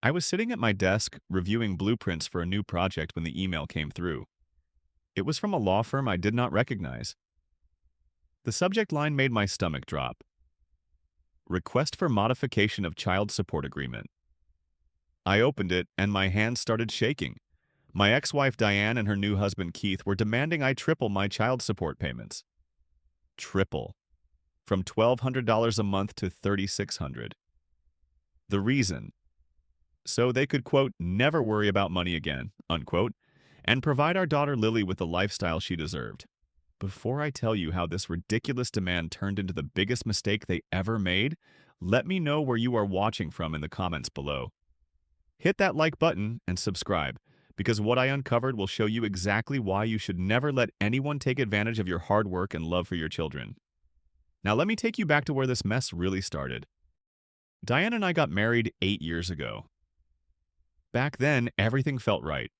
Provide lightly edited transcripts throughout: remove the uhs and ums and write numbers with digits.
I was sitting at my desk reviewing blueprints for a new project when the email came through. It was from a law firm I did not recognize. The subject line made my stomach drop. Request for modification of child support agreement. I opened it and my hands started shaking. My ex-wife Diane and her new husband Keith were demanding I triple my child support payments. Triple. From $1,200 a month to $3,600. The reason? So they could, quote, never worry about money again, unquote, and provide our daughter Lily with the lifestyle she deserved. Before I tell you how this ridiculous demand turned into the biggest mistake they ever made, let me know where you are watching from in the comments below. Hit that like button and subscribe, because what I uncovered will show you exactly why you should never let anyone take advantage of your hard work and love for your children. Now let me take you back to where this mess really started. Diane and I got married 8 years ago. Back then, everything felt right.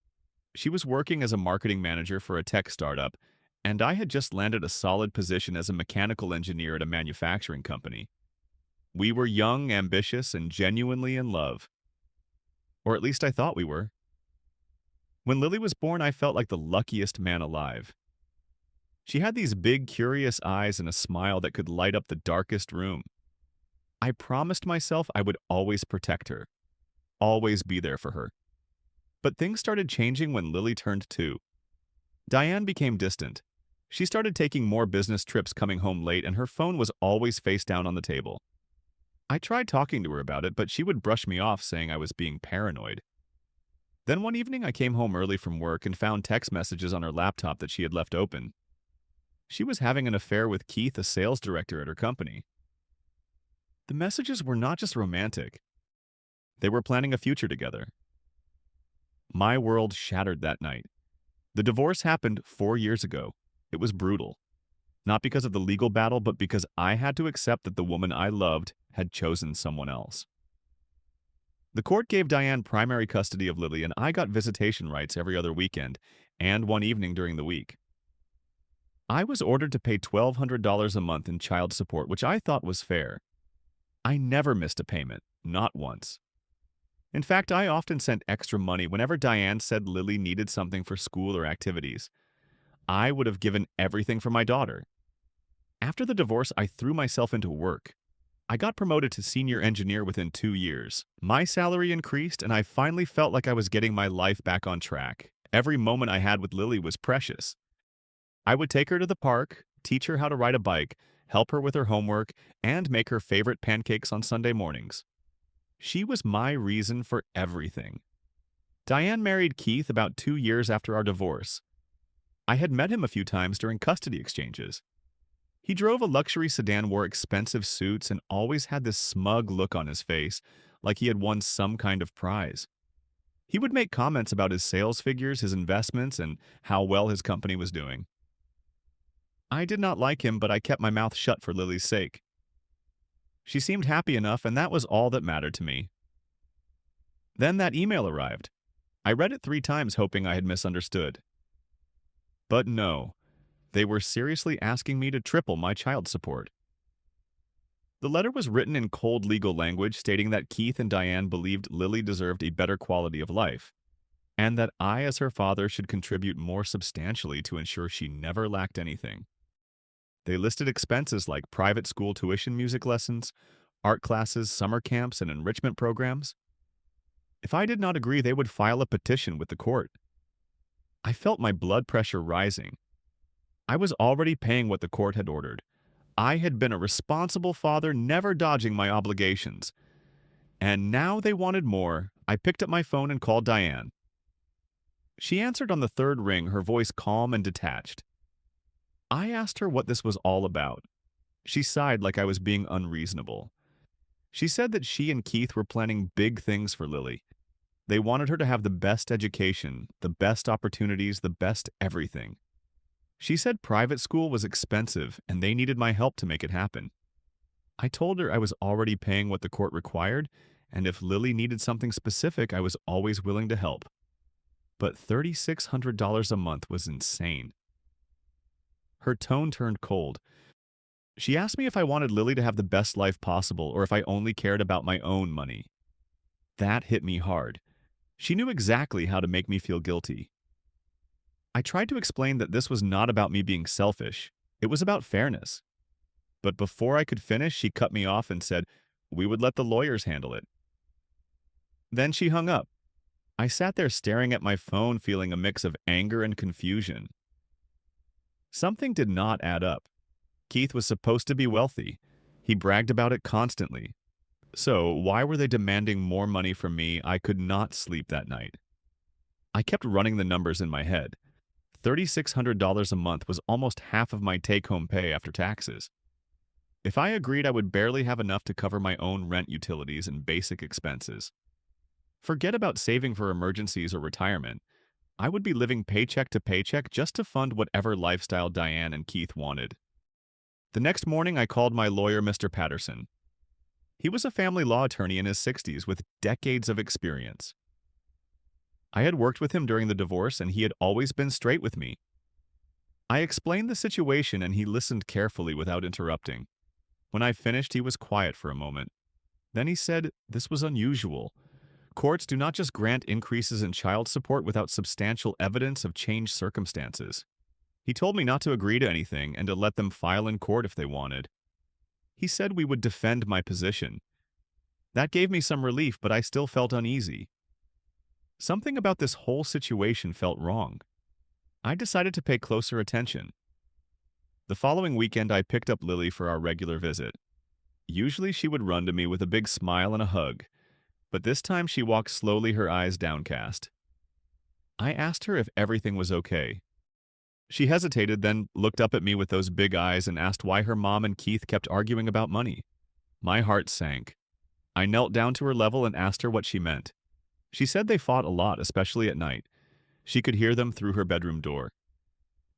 She was working as a marketing manager for a tech startup, and I had just landed a solid position as a mechanical engineer at a manufacturing company. We were young, ambitious, and genuinely in love. Or at least I thought we were. When Lily was born, I felt like the luckiest man alive. She had these big, curious eyes and a smile that could light up the darkest room. I promised myself I would always protect her, always be there for her. But things started changing when Lily turned 2. Diane became distant. She started taking more business trips, coming home late, and her phone was always face down on the table. I tried talking to her about it, but she would brush me off, saying I was being paranoid. Then one evening I came home early from work and found text messages on her laptop that she had left open. She was having an affair with Keith, a sales director at her company. The messages were not just romantic. They were planning a future together. My world shattered that night. The divorce happened 4 years ago. It was brutal. Not because of the legal battle, but because I had to accept that the woman I loved had chosen someone else. The court gave Diane primary custody of Lily, and I got visitation rights every other weekend and one evening during the week. I was ordered to pay $1,200 a month in child support, which I thought was fair. I never missed a payment, not once. In fact, I often sent extra money whenever Diane said Lily needed something for school or activities. I would have given everything for my daughter. After the divorce, I threw myself into work. I got promoted to senior engineer within 2 years. My salary increased, and I finally felt like I was getting my life back on track. Every moment I had with Lily was precious. I would take her to the park, teach her how to ride a bike, help her with her homework, and make her favorite pancakes on Sunday mornings. She was my reason for everything. Diane married Keith about 2 years after our divorce. I had met him a few times during custody exchanges. He drove a luxury sedan, wore expensive suits, and always had this smug look on his face, like he had won some kind of prize. He would make comments about his sales figures, his investments, and how well his company was doing. I did not like him, but I kept my mouth shut for Lily's sake. She seemed happy enough, and that was all that mattered to me. Then that email arrived. I read it 3 times, hoping I had misunderstood. But no, they were seriously asking me to triple my child support. The letter was written in cold legal language, stating that Keith and Diane believed Lily deserved a better quality of life, and that I, as her father, should contribute more substantially to ensure she never lacked anything. They listed expenses like private school tuition, music lessons, art classes, summer camps, and enrichment programs. If I did not agree, they would file a petition with the court. I felt my blood pressure rising. I was already paying what the court had ordered. I had been a responsible father, never dodging my obligations. And now they wanted more. I picked up my phone and called Diane. She answered on the 3rd ring, her voice calm and detached. I asked her what this was all about. She sighed like I was being unreasonable. She said that she and Keith were planning big things for Lily. They wanted her to have the best education, the best opportunities, the best everything. She said private school was expensive and they needed my help to make it happen. I told her I was already paying what the court required, and if Lily needed something specific, I was always willing to help. But $3,600 a month was insane. Her tone turned cold. She asked me if I wanted Lily to have the best life possible or if I only cared about my own money. That hit me hard. She knew exactly how to make me feel guilty. I tried to explain that this was not about me being selfish. It was about fairness. But before I could finish, she cut me off and said, "We would let the lawyers handle it." Then she hung up. I sat there staring at my phone, feeling a mix of anger and confusion. Something did not add up. Keith was supposed to be wealthy. He bragged about it constantly. So, why were they demanding more money from me? I could not sleep that night. I kept running the numbers in my head. $3,600 a month was almost half of my take-home pay after taxes. If I agreed, I would barely have enough to cover my own rent, utilities, and basic expenses. Forget about saving for emergencies or retirement. I would be living paycheck to paycheck just to fund whatever lifestyle Diane and Keith wanted. The next morning, I called my lawyer, Mr. Patterson. He was a family law attorney in his 60s with decades of experience. I had worked with him during the divorce, and he had always been straight with me. I explained the situation, and he listened carefully without interrupting. When I finished, he was quiet for a moment. Then he said, "This was unusual. Courts do not just grant increases in child support without substantial evidence of changed circumstances." He told me not to agree to anything and to let them file in court if they wanted. He said we would defend my position. That gave me some relief, but I still felt uneasy. Something about this whole situation felt wrong. I decided to pay closer attention. The following weekend, I picked up Lily for our regular visit. Usually she would run to me with a big smile and a hug, but this time she walked slowly, her eyes downcast. I asked her if everything was okay. She hesitated, then looked up at me with those big eyes and asked why her mom and Keith kept arguing about money. My heart sank. I knelt down to her level and asked her what she meant. She said they fought a lot, especially at night. She could hear them through her bedroom door.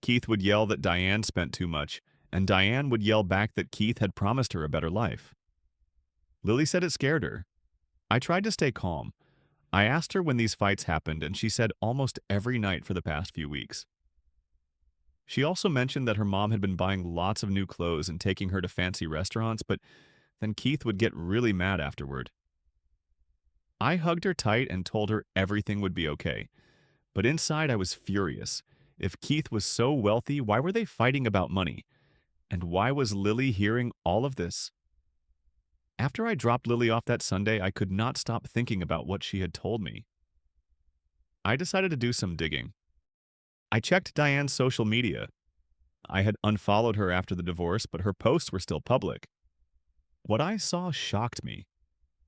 Keith would yell that Diane spent too much, and Diane would yell back that Keith had promised her a better life. Lily said it scared her. I tried to stay calm. I asked her when these fights happened, and she said almost every night for the past few weeks. She also mentioned that her mom had been buying lots of new clothes and taking her to fancy restaurants, but then Keith would get really mad afterward. I hugged her tight and told her everything would be okay. But inside I was furious. If Keith was so wealthy, why were they fighting about money? And why was Lily hearing all of this? After I dropped Lily off that Sunday, I could not stop thinking about what she had told me. I decided to do some digging. I checked Diane's social media. I had unfollowed her after the divorce, but her posts were still public. What I saw shocked me.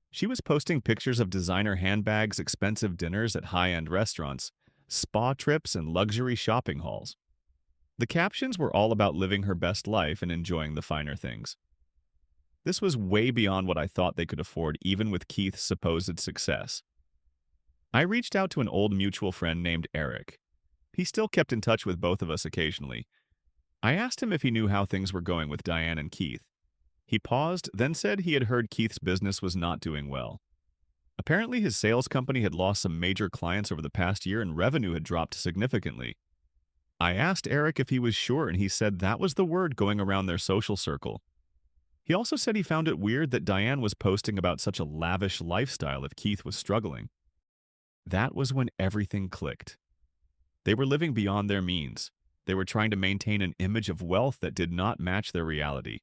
She was posting pictures of designer handbags, expensive dinners at high-end restaurants, spa trips, and luxury shopping hauls. The captions were all about living her best life and enjoying the finer things. This was way beyond what I thought they could afford, even with Keith's supposed success. I reached out to an old mutual friend named Eric. He still kept in touch with both of us occasionally. I asked him if he knew how things were going with Diane and Keith. He paused, then said he had heard Keith's business was not doing well. Apparently, his sales company had lost some major clients over the past year and revenue had dropped significantly. I asked Eric if he was sure, and he said that was the word going around their social circle. He also said he found it weird that Diane was posting about such a lavish lifestyle if Keith was struggling. That was when everything clicked. They were living beyond their means. They were trying to maintain an image of wealth that did not match their reality.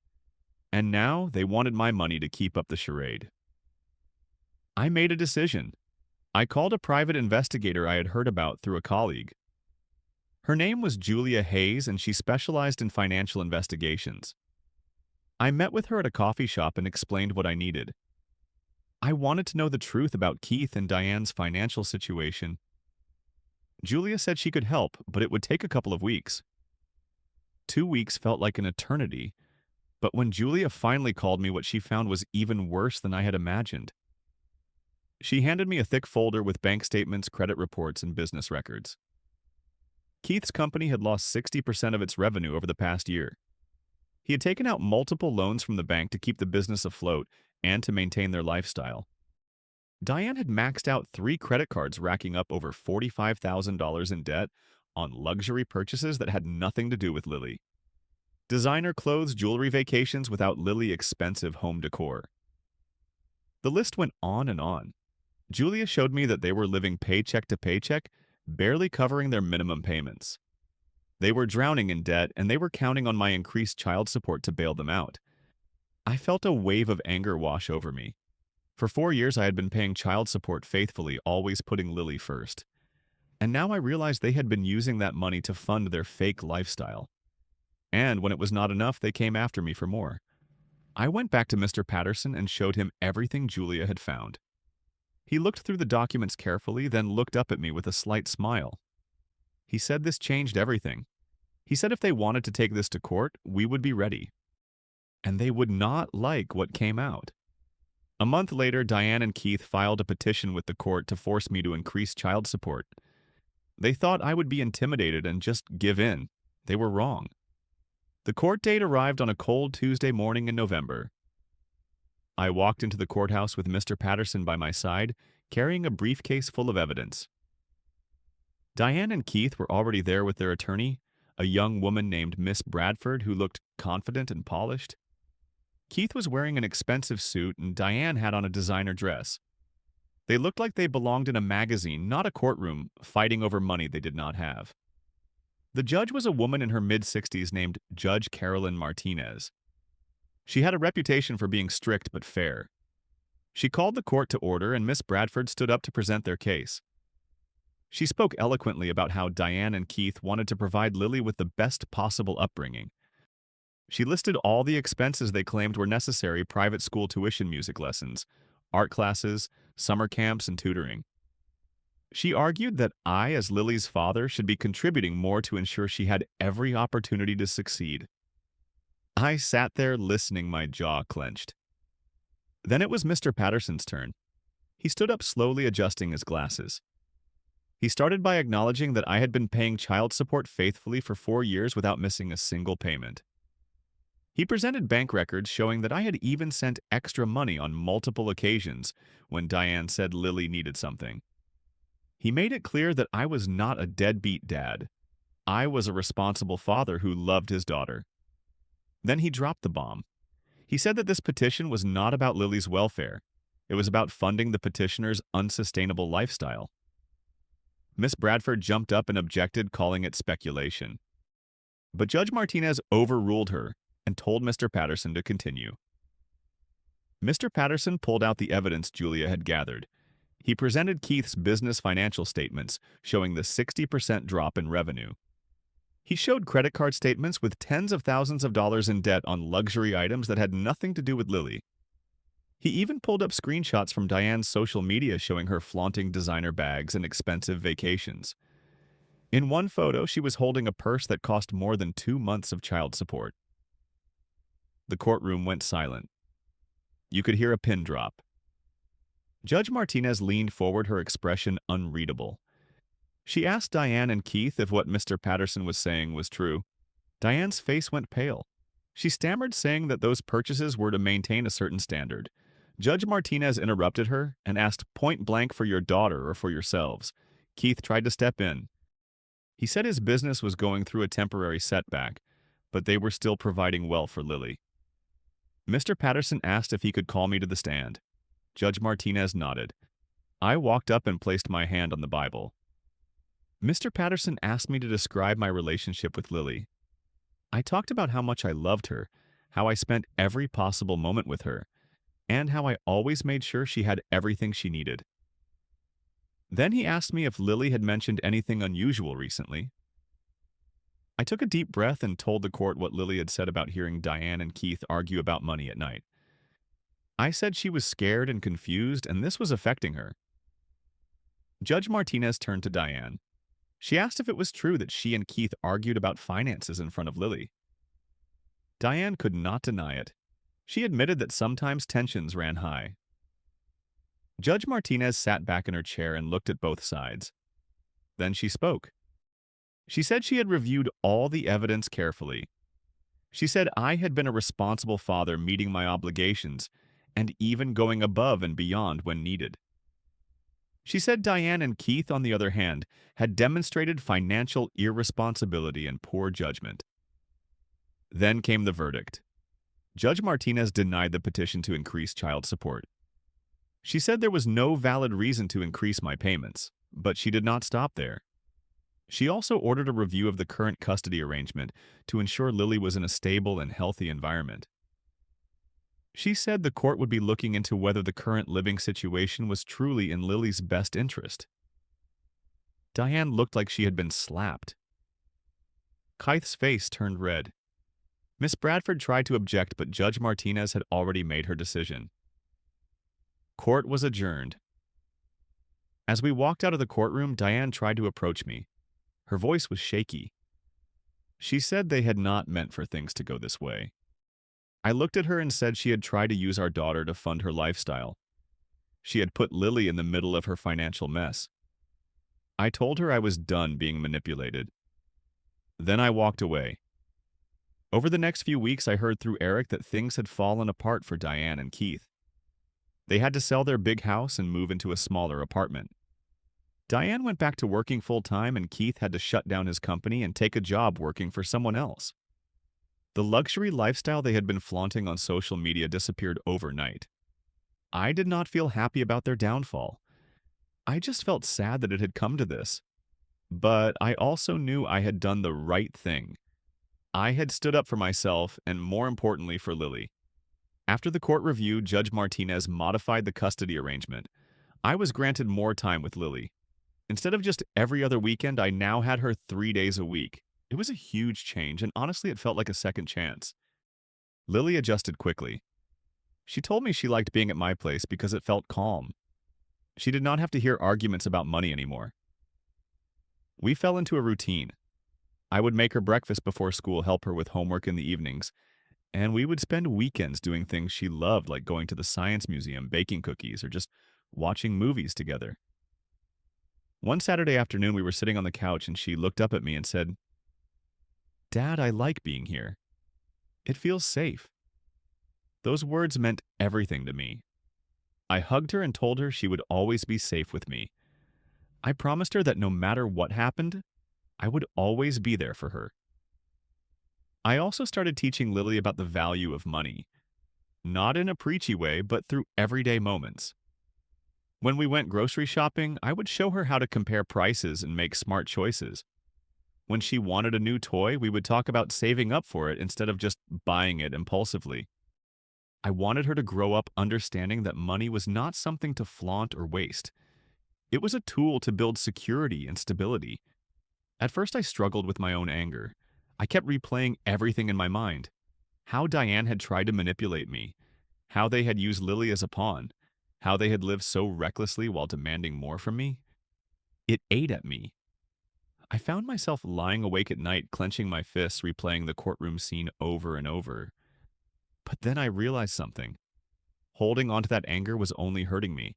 And now they wanted my money to keep up the charade. I made a decision. I called a private investigator I had heard about through a colleague. Her name was Julia Hayes, and she specialized in financial investigations. I met with her at a coffee shop and explained what I needed. I wanted to know the truth about Keith and Diane's financial situation. Julia said she could help, but it would take a couple of weeks. 2 weeks felt like an eternity, but when Julia finally called me, what she found was even worse than I had imagined. She handed me a thick folder with bank statements, credit reports, and business records. Keith's company had lost 60% of its revenue over the past year. He had taken out multiple loans from the bank to keep the business afloat and to maintain their lifestyle. Diane had maxed out 3 credit cards, racking up over $45,000 in debt on luxury purchases that had nothing to do with Lily. Designer clothes, jewelry, vacations without Lily, expensive home decor. The list went on and on. Julia showed me that they were living paycheck to paycheck, barely covering their minimum payments. They were drowning in debt, and they were counting on my increased child support to bail them out. I felt a wave of anger wash over me. For 4 years, I had been paying child support faithfully, always putting Lily first. And now I realized they had been using that money to fund their fake lifestyle. And when it was not enough, they came after me for more. I went back to Mr. Patterson and showed him everything Julia had found. He looked through the documents carefully, then looked up at me with a slight smile. He said this changed everything. He said if they wanted to take this to court, we would be ready. And they would not like what came out. A month later, Diane and Keith filed a petition with the court to force me to increase child support. They thought I would be intimidated and just give in. They were wrong. The court date arrived on a cold Tuesday morning in November. I walked into the courthouse with Mr. Patterson by my side, carrying a briefcase full of evidence. Diane and Keith were already there with their attorney, a young woman named Miss Bradford who looked confident and polished. Keith was wearing an expensive suit and Diane had on a designer dress. They looked like they belonged in a magazine, not a courtroom, fighting over money they did not have. The judge was a woman in her mid-60s named Judge Carolyn Martinez. She had a reputation for being strict but fair. She called the court to order and Miss Bradford stood up to present their case. She spoke eloquently about how Diane and Keith wanted to provide Lily with the best possible upbringing. She listed all the expenses they claimed were necessary: private school tuition, music lessons, art classes, summer camps, and tutoring. She argued that I, as Lily's father, should be contributing more to ensure she had every opportunity to succeed. I sat there listening, my jaw clenched. Then it was Mr. Patterson's turn. He stood up, slowly adjusting his glasses. He started by acknowledging that I had been paying child support faithfully for 4 years without missing a single payment. He presented bank records showing that I had even sent extra money on multiple occasions when Diane said Lily needed something. He made it clear that I was not a deadbeat dad. I was a responsible father who loved his daughter. Then he dropped the bomb. He said that this petition was not about Lily's welfare. It was about funding the petitioner's unsustainable lifestyle. Miss Bradford jumped up and objected, calling it speculation. But Judge Martinez overruled her and told Mr. Patterson to continue. Mr. Patterson pulled out the evidence Julia had gathered. He presented Keith's business financial statements, showing the 60% drop in revenue. He showed credit card statements with tens of thousands of dollars in debt on luxury items that had nothing to do with Lily. He even pulled up screenshots from Diane's social media showing her flaunting designer bags and expensive vacations. In one photo, she was holding a purse that cost more than 2 months of child support. The courtroom went silent. You could hear a pin drop. Judge Martinez leaned forward, her expression unreadable. She asked Diane and Keith if what Mr. Patterson was saying was true. Diane's face went pale. She stammered, saying that those purchases were to maintain a certain standard. Judge Martinez interrupted her and asked point blank for your daughter or for yourselves. Keith tried to step in. He said his business was going through a temporary setback, but they were still providing well for Lily. Mr. Patterson asked if he could call me to the stand. Judge Martinez nodded. I walked up and placed my hand on the Bible. Mr. Patterson asked me to describe my relationship with Lily. I talked about how much I loved her, how I spent every possible moment with her, and how I always made sure she had everything she needed. Then he asked me if Lily had mentioned anything unusual recently. I took a deep breath and told the court what Lily had said about hearing Diane and Keith argue about money at night. I said she was scared and confused, and this was affecting her. Judge Martinez turned to Diane. She asked if it was true that she and Keith argued about finances in front of Lily. Diane could not deny it. She admitted that sometimes tensions ran high. Judge Martinez sat back in her chair and looked at both sides. Then she spoke. She said she had reviewed all the evidence carefully. She said I had been a responsible father, meeting my obligations, and even going above and beyond when needed. She said Diane and Keith, on the other hand, had demonstrated financial irresponsibility and poor judgment. Then came the verdict. Judge Martinez denied the petition to increase child support. She said there was no valid reason to increase my payments, but she did not stop there. She also ordered a review of the current custody arrangement to ensure Lily was in a stable and healthy environment. She said the court would be looking into whether the current living situation was truly in Lily's best interest. Diane looked like she had been slapped. Keith's face turned red. Miss Bradford tried to object, but Judge Martinez had already made her decision. Court was adjourned. As we walked out of the courtroom, Diane tried to approach me. Her voice was shaky. She said they had not meant for things to go this way. I looked at her and said she had tried to use our daughter to fund her lifestyle. She had put Lily in the middle of her financial mess. I told her I was done being manipulated. Then I walked away. Over the next few weeks, I heard through Eric that things had fallen apart for Diane and Keith. They had to sell their big house and move into a smaller apartment. Diane went back to working full-time, and Keith had to shut down his company and take a job working for someone else. The luxury lifestyle they had been flaunting on social media disappeared overnight. I did not feel happy about their downfall. I just felt sad that it had come to this. But I also knew I had done the right thing. I had stood up for myself and, more importantly, for Lily. After the court review, Judge Martinez modified the custody arrangement. I was granted more time with Lily. Instead of just every other weekend, I now had her 3 days a week. It was a huge change, and honestly, it felt like a second chance. Lily adjusted quickly. She told me she liked being at my place because it felt calm. She did not have to hear arguments about money anymore. We fell into a routine. I would make her breakfast before school, help her with homework in the evenings, and we would spend weekends doing things she loved, like going to the science museum, baking cookies, or just watching movies together. One Saturday afternoon, we were sitting on the couch, and she looked up at me and said, "Dad, I like being here. It feels safe." Those words meant everything to me. I hugged her and told her she would always be safe with me. I promised her that no matter what happened, I would always be there for her. I also started teaching Lily about the value of money. Not in a preachy way, but through everyday moments. When we went grocery shopping, I would show her how to compare prices and make smart choices. When she wanted a new toy, we would talk about saving up for it instead of just buying it impulsively. I wanted her to grow up understanding that money was not something to flaunt or waste. It was a tool to build security and stability. At first, I struggled with my own anger. I kept replaying everything in my mind. How Diane had tried to manipulate me. How they had used Lily as a pawn. How they had lived so recklessly while demanding more from me. It ate at me. I found myself lying awake at night, clenching my fists, replaying the courtroom scene over and over. But then I realized something. Holding onto that anger was only hurting me.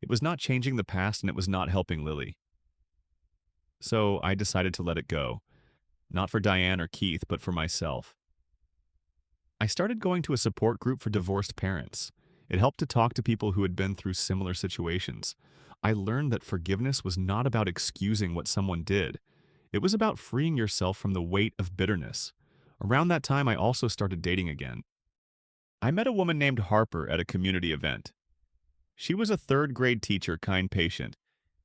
It was not changing the past, and it was not helping Lily. So I decided to let it go. Not for Diane or Keith, but for myself. I started going to a support group for divorced parents. It helped to talk to people who had been through similar situations. I learned that forgiveness was not about excusing what someone did. It was about freeing yourself from the weight of bitterness. Around that time, I also started dating again. I met a woman named Harper at a community event. She was a third-grade teacher, kind patient,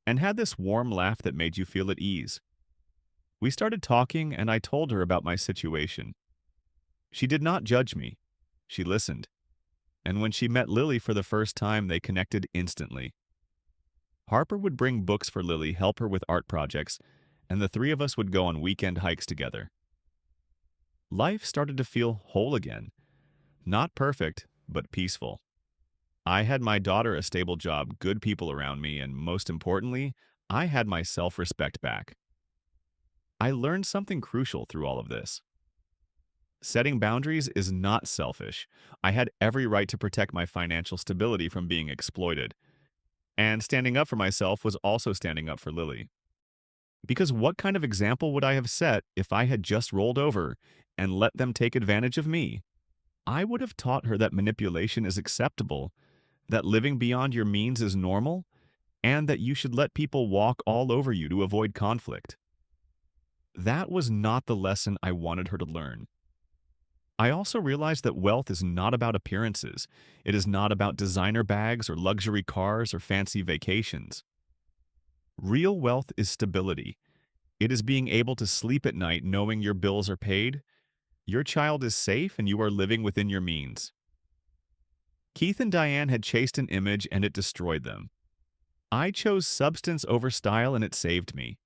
and had this warm laugh that made you feel at ease. We started talking, and I told her about my situation. She did not judge me. She listened. And when she met Lily for the first time, they connected instantly. Harper would bring books for Lily, help her with art projects, and the three of us would go on weekend hikes together. Life started to feel whole again. Not perfect, but peaceful. I had my daughter, a stable job, good people around me, and most importantly, I had my self-respect back. I learned something crucial through all of this. Setting boundaries is not selfish. I had every right to protect my financial stability from being exploited. And standing up for myself was also standing up for Lily. Because what kind of example would I have set if I had just rolled over and let them take advantage of me? I would have taught her that manipulation is acceptable, that living beyond your means is normal, and that you should let people walk all over you to avoid conflict. That was not the lesson I wanted her to learn. I also realized that wealth is not about appearances. It is not about designer bags or luxury cars or fancy vacations. Real wealth is stability. It is being able to sleep at night knowing your bills are paid, your child is safe, and you are living within your means. Keith and Diane had chased an image and it destroyed them. I chose substance over style and it saved me.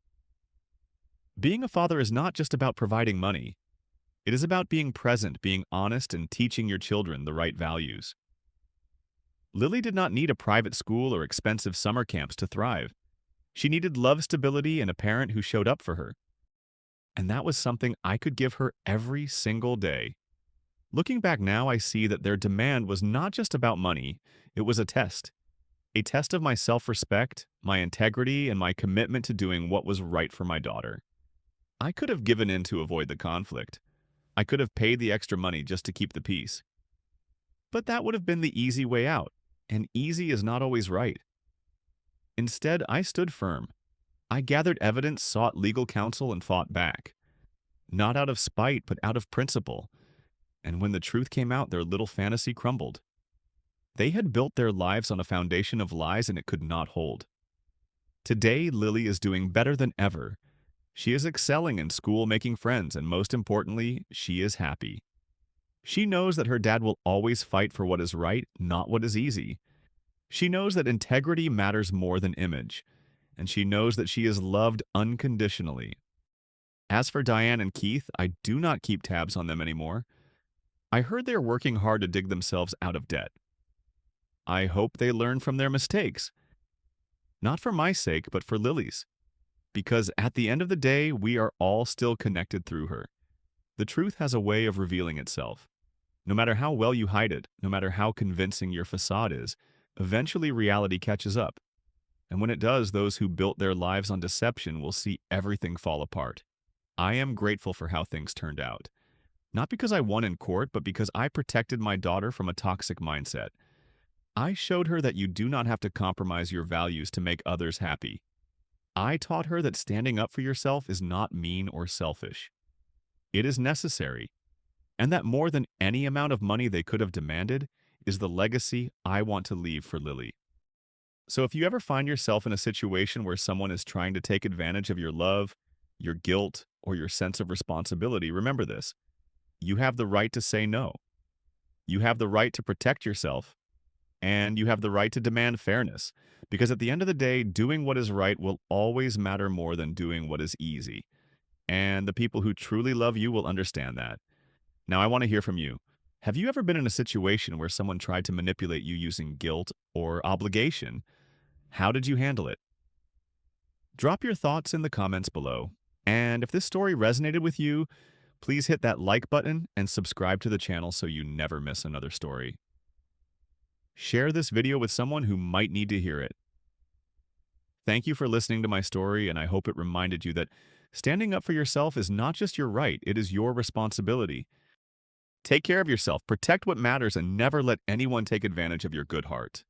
Being a father is not just about providing money. It is about being present, being honest, and teaching your children the right values. Lily did not need a private school or expensive summer camps to thrive. She needed love, stability, and a parent who showed up for her. And that was something I could give her every single day. Looking back now, I see that their demand was not just about money, it was a test of my self-respect, my integrity, and my commitment to doing what was right for my daughter. I could have given in to avoid the conflict. I could have paid the extra money just to keep the peace. But that would have been the easy way out, and easy is not always right. Instead, I stood firm. I gathered evidence, sought legal counsel, and fought back. Not out of spite, but out of principle. And when the truth came out, their little fantasy crumbled. They had built their lives on a foundation of lies and it could not hold. Today, Lily is doing better than ever. She is excelling in school, making friends, and most importantly, she is happy. She knows that her dad will always fight for what is right, not what is easy. She knows that integrity matters more than image, and she knows that she is loved unconditionally. As for Diane and Keith, I do not keep tabs on them anymore. I heard they are working hard to dig themselves out of debt. I hope they learn from their mistakes. Not for my sake, but for Lily's. Because at the end of the day, we are all still connected through her. The truth has a way of revealing itself. No matter how well you hide it, no matter how convincing your facade is, eventually reality catches up. And when it does, those who built their lives on deception will see everything fall apart. I am grateful for how things turned out. Not because I won in court, but because I protected my daughter from a toxic mindset. I showed her that you do not have to compromise your values to make others happy. I taught her that standing up for yourself is not mean or selfish. It is necessary, and that more than any amount of money they could have demanded is the legacy I want to leave for Lily. So if you ever find yourself in a situation where someone is trying to take advantage of your love, your guilt, or your sense of responsibility, remember this. You have the right to say no. You have the right to protect yourself, and you have the right to demand fairness, because at the end of the day, doing what is right will always matter more than doing what is easy. And the people who truly love you will understand that. Now, I want to hear from you. Have you ever been in a situation where someone tried to manipulate you using guilt or obligation? How did you handle it? Drop your thoughts in the comments below. And if this story resonated with you, please hit that like button and subscribe to the channel so you never miss another story. Share this video with someone who might need to hear it. Thank you for listening to my story, and I hope it reminded you that standing up for yourself is not just your right, it is your responsibility. Take care of yourself, protect what matters, and never let anyone take advantage of your good heart.